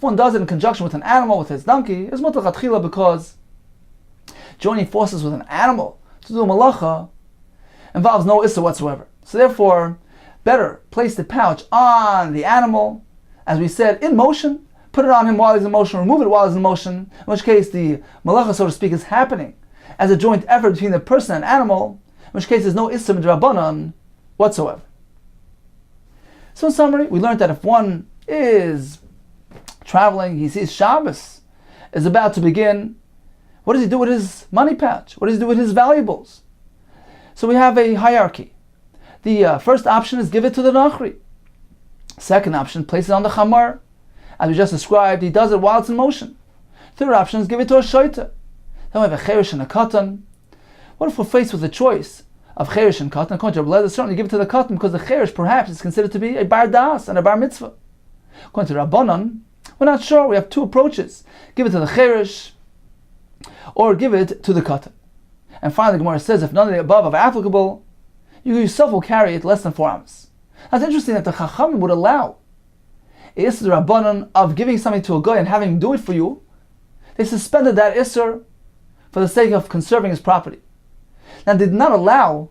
one does it in conjunction with an animal, with his donkey, it's mutal chatchila because joining forces with an animal to do a malacha involves no issa whatsoever. So therefore, better place the pouch on the animal, as we said, in motion, put it on him while he's in motion, remove it while he's in motion, in which case the malacha, so to speak, is happening as a joint effort between the person and animal, in which case there's no issa midrabanan whatsoever. So in summary, we learned that if one is traveling, he sees Shabbos is about to begin, what does he do with his money pouch? What does he do with his valuables? So we have a hierarchy. The first option is give it to the Nachri. Second option, place it on the Chamar. As we just described, he does it while it's in motion. Third option is give it to a Shoita. Then we have a Cherish and a Katan. What if we're faced with a choice of Cherish and Katan? According to Rabbi Lezer, certainly give it to the Katan because the Cherish perhaps is considered to be a Bar Das and a Bar Mitzvah. According to Rabbanan, we're not sure. We have two approaches. Give it to the Cherish or give it to the Katan. And finally, the Gemara says, if none of the above are applicable, you yourself will carry it less than 4 ounces. Now it's interesting that the Chachamim would allow Isser Rabbanan of giving something to a guy and having him do it for you. They suspended that Isser for the sake of conserving his property. Now they did not allow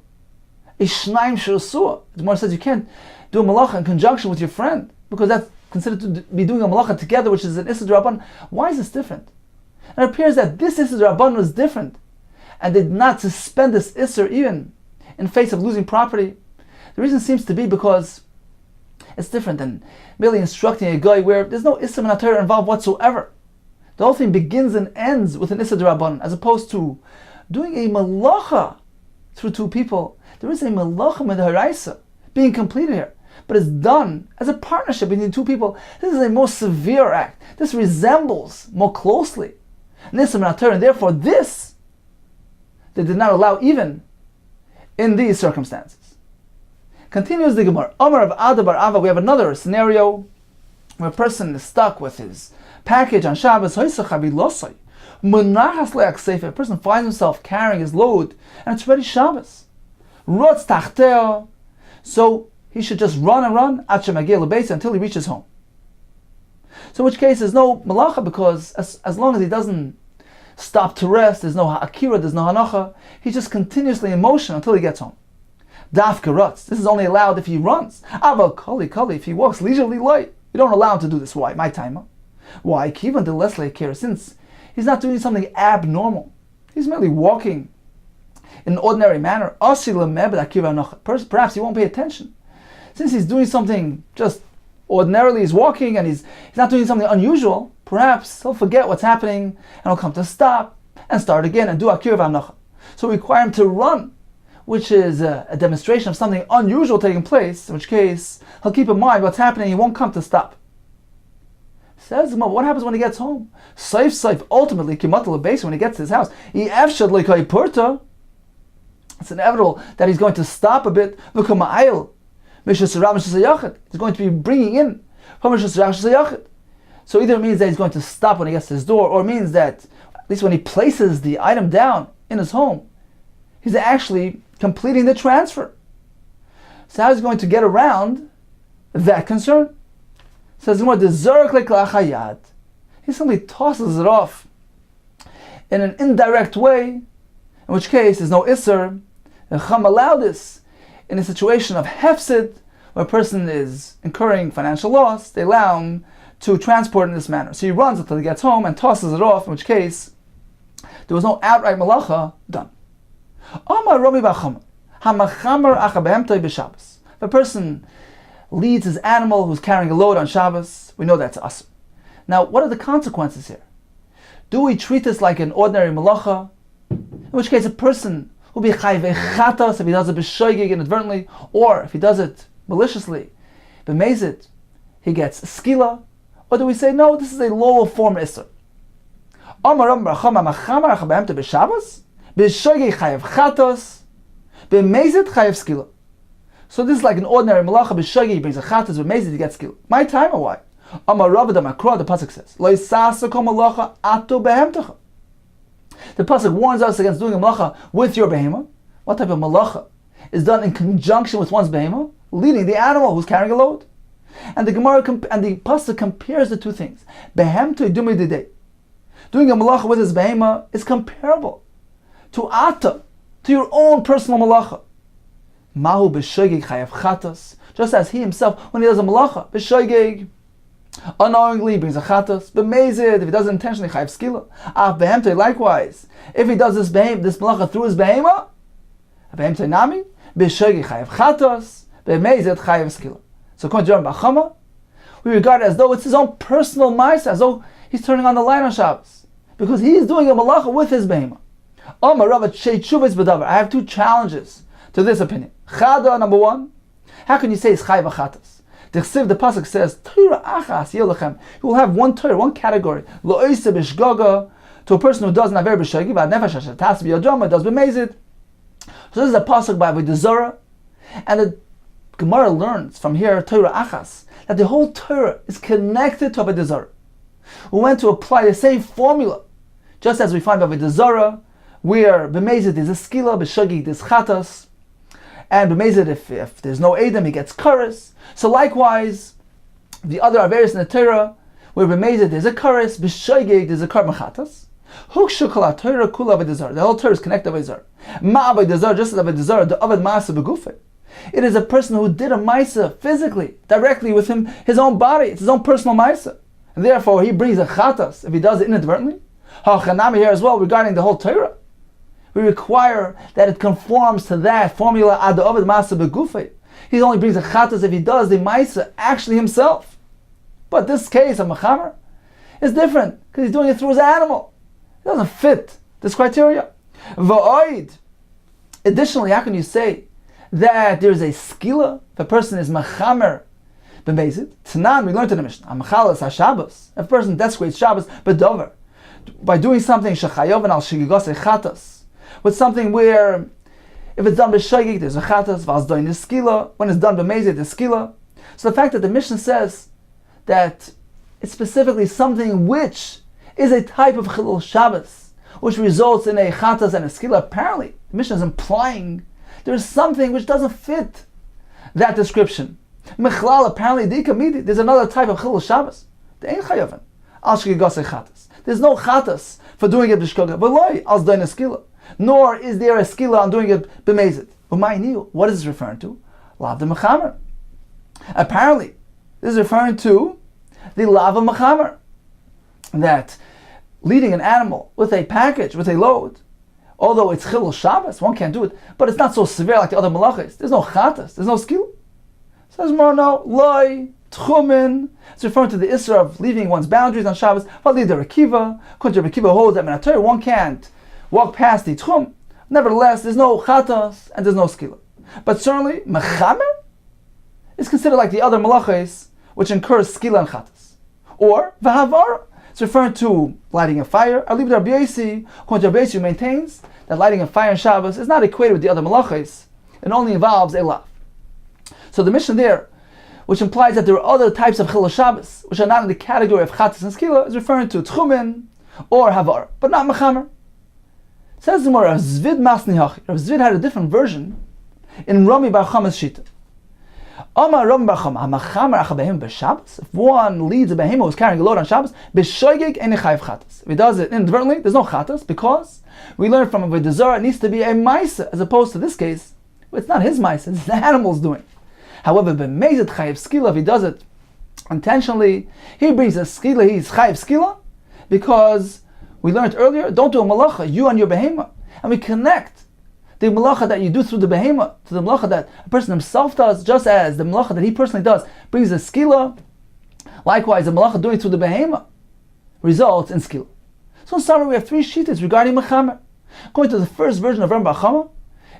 a Shnaim Shirasua. The Gemara says you can't do a malacha in conjunction with your friend because that's considered to be doing a malacha together, which is an Isser Rabbanan. Why is this different? And it appears that this Isser Rabbanan was different and did not suspend this Isser even in face of losing property. The reason seems to be because it's different than merely instructing a guy where there's no Isser Minatayr involved whatsoever. The whole thing begins and ends with an Isser Rabbanan, as opposed to doing a malacha through two people. There is a malacha midharaisa being completed here, but it's done as a partnership between two people. This is a more severe act. This resembles more closely an Isser Minatayr, and therefore this they did not allow even in these circumstances. Continues the Gemara. Amar of Ada bar Ava, we have another scenario where a person is stuck with his package on Shabbos. A person finds himself carrying his load and it's already Shabbos. So he should just run and run until he reaches home. So in which case there's no malacha, because as long as he doesn't stop to rest, there's no akira, there's no hanacha, he's just continuously in motion until he gets home. Daf karutz. This is only allowed if he runs. Aval kali, if he walks leisurely light, you don't allow him to do this. Why? My timer. Why? Kivan de lesle akira, since he's not doing something abnormal. He's merely walking in an ordinary manner. Perhaps he won't pay attention. Since he's doing something just ordinarily, he's walking and he's not doing something unusual, perhaps he'll forget what's happening and he'll come to stop and start again and do akira v'anacha. So we require him to run, which is a demonstration of something unusual taking place, in which case he'll keep in mind what's happening, he won't come to stop. Says, what happens when he gets home? Saif, ultimately, kimatal base, when he gets to his house, it's inevitable that he's going to stop a bit. He's going to be bringing in. So either it means that he's going to stop when he gets to his door, or it means that, at least when he places the item down in his home, he's actually completing the transfer. So how is he going to get around that concern? Says he simply tosses it off in an indirect way, in which case there's no isser. The Chum allow this in a situation of hefsid, where a person is incurring financial loss. They allow him to transport in this manner. So he runs until he gets home and tosses it off, in which case there was no outright malacha done. If a person leads his animal who's carrying a load on Shabbos, we know that's asr. Now, what are the consequences here? Do we treat this like an ordinary malacha? In which case a person will be chayv chatas if he does it b'shoigig inadvertently, or if he does it maliciously, b'mezid, he gets skila. Or do we say, no, this is a lower form isser? So this is like an ordinary malacha. B'shagi, he brings a chatas, b'mezid, he gets skill. My time or why? Amar Rava the Makra, the pasuk says, Lo yisasa kol malacha ato behemtecha. The pasuk warns us against doing a malacha with your behema. What type of malacha is done in conjunction with one's behema? Leading the animal who's carrying a load. And the Gemara and the pasuk compares the two ththings. Behemto idumi didei. Doing a malacha with his behema is comparable to ata, to your own personal malacha. Mahu b'shoigeg chayav chatas, just as he himself, when he does a malacha, b'shoigeg, unknowingly brings a chatas, b'mezid, if he does it intentionally, chayav skila. Af behemte, likewise, if he does this malacha through his behema, behemte nami, b'shoigeg chayav chatas, b'mezid chayav skila. So according to Bar Chama, we regard it as though it's his own personal ma'isa, as though he's turning on the light on Shabbos, because he's doing a malacha with his behema. I have two challenges to this opinion. Chada, number one, how can you say it's chayav chatas? The pasuk says, Torah achas yelachem. You will have one Torah, one category. Lo'oise b'shgoga, to a person who does an aver b'shagi, but nefesh hashatas b'yodroma, does b'mezid. So this is a pasuk by Avodah Zarah, and the Gemara learns from here, Torah achas, that the whole Torah is connected to Avodah Zarah. We went to apply the same formula, just as we find by Avodah Zarah, where b'mezid is a skila, b'shagi is chatas, and b'mezid, if there's no Edom, he gets kares. So likewise, the other averis in the Torah, where b'mezid there's a kares, b'shagi there's a karban chatas. Hukshu kol Torah kula Avodah Zarah. The whole Torah is connected to Avodah Zarah. Ma Avodah Zarah, just as Avodah Zarah, the avad ma'asa b'gufay. It is a person who did a ma'isa physically, directly with him, his own body. It's his own personal ma'isa. And therefore, he brings a chatas if he does it inadvertently. Ha'chanami here as well, regarding the whole Torah. We require that it conforms to that formula ad ovid masa begufay. He only brings a chatas if he does the ma'isa actually himself. But this case of mechamer is different because he's doing it through his animal. It doesn't fit this criteria. Va'oid. Additionally, how can you say that there is a skila if a person is mechamer b'mezid? Tanan, we learned in the Mishnah, amachalas haShabbos. If a person desecrates Shabbos, bedover, by doing something shechayovan al shigigosei chatas, with something where, if it's done b'shogeg, there's a chatas, v'al doin is skila. When it's done b'mezid, there's skila. So the fact that the Mishnah says that it's specifically something which is a type of chilul Shabbos, which results in a chatas and a skila, apparently the Mishnah is implying there's something which doesn't fit that description. Mechlal, apparently, there's another type of chilul Shabbos. There ain't chayovan al shigigosei chatas. There's no chatas for doing it b'shogeg, v'loi al doin is skila. Nor is there a skila on doing it b'mezid. What is this referring to? Lav de mechamer. Apparently, this is referring to the lav of mechamer. That leading an animal with a package, with a load, although it's chilul Shabbos, one can't do it, but it's not so severe like the other malachas. There's no chatas, there's no skila. Says more no, loy, tchumen. It's referring to the isra of leaving one's boundaries on Shabbos. But leave the Rekiva. According to Rekiva holds that in a Torah one can't walk past the tchum. Nevertheless, there's no chatas and there's no skila. But certainly, mechamer is considered like the other malachas, which incurs skila and chatas. Or v'havara, it's referring to lighting a fire. I leave the Rabbi Yossi, according to Rabbi Yossi, who maintains that lighting a fire in Shabbos is not equated with the other malachas. It only involves a lav. So the mission there, which implies that there are other types of chilul Shabbos, which are not in the category of chatas and skila, is referring to tchumen or havara, but not mechamer. Says the more Rav Zvid Masni Hachi. Rav Zvid had a different version in Rami Bar Chama's Shita. Amar Rami Bar Chama, ha'machamer acha behema b'Shabbos. If one leads a behema who's carrying a load on Shabbos, b'shoigeg ein chayav chatas. If he does it inadvertently, there's no chatas, because we learn from Avodah Zarah it needs to be a ma'isa, as opposed to this case, it's not his ma'isa, it's the animal's doing. However, b'mezid chayav skila, if he does it intentionally, he brings a skila, he's chayav skila, because we learned earlier, don't do a malacha, you and your behema. And we connect the malacha that you do through the behema to the malacha that a person himself does, just as the malacha that he personally does brings a skila. Likewise, the malacha doing through the behema results in skila. So in summary, we have three shittas regarding mechamer. Going to the first version of Ram Bar Chama,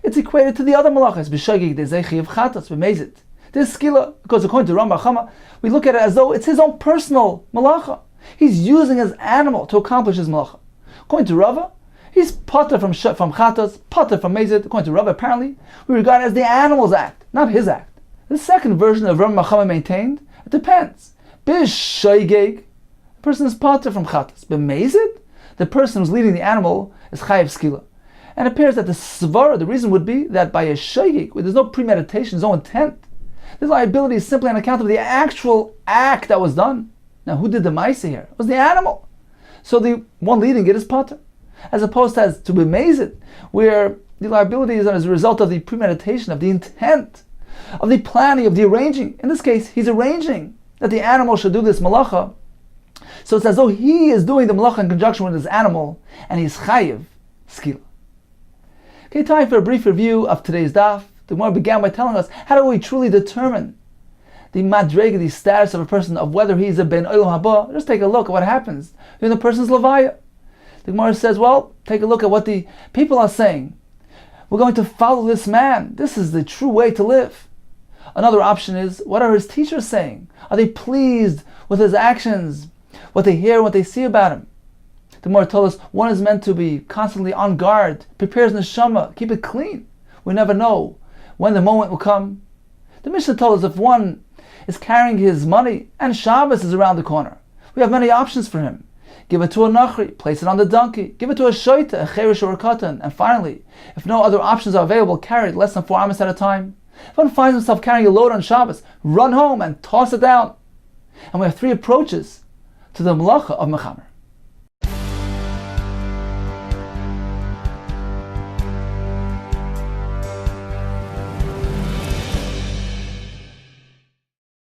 it's equated to the other malachas, b'shagig, dezechi, of chatas, b'mezit. This skila, because according to Ram Bar Chama, we look at it as though it's his own personal malacha. He's using his animal to accomplish his malacha. According to Rava, he's pater from chatas, pater from mezid. According to Rava, apparently, we regard it as the animal's act, not his act. The second version of Ram Machama maintained, it depends. B'shoigeg, the person is pater from chatas. B'mezid, the person who's leading the animal is chayav skila. And it appears that the svara, the reason would be that by a shoigeg, where there's no premeditation, there's no intent, this liability is simply on account of the actual act that was done. Now, who did the ma'aseh here? It was the animal. So the one leading it is pater. as opposed to be mazed, where the liability is as a result of the premeditation, of the intent, of the planning, of the arranging. In this case, he's arranging that the animal should do this malacha. So it's as though he is doing the malacha in conjunction with his animal, and he's chayiv skila. Okay, time for a brief review of today's daf. The Gemara began by telling us, how do we truly determine the madrega, the status of a person, of whether he's a ben olam haba? Just take a look at what happens in the person's levaya. The Gemara says, well, take a look at what the people are saying. We're going to follow this man. This is the true way to live. Another option is, what are his teachers saying? Are they pleased with his actions, what they hear, what they see about him? The Gemara told us one is meant to be constantly on guard, prepares neshama, keep it clean. We never know when the moment will come. The Mishnah told us if one is carrying his money and Shabbos is around the corner, we have many options for him. Give it to a nachri, place it on the donkey, give it to a shoita, a cherish or a katan, and finally, if no other options are available, carry it less than 4 amos at a time. If one finds himself carrying a load on Shabbos, run home and toss it down. And we have 3 approaches to the malacha of mechamer.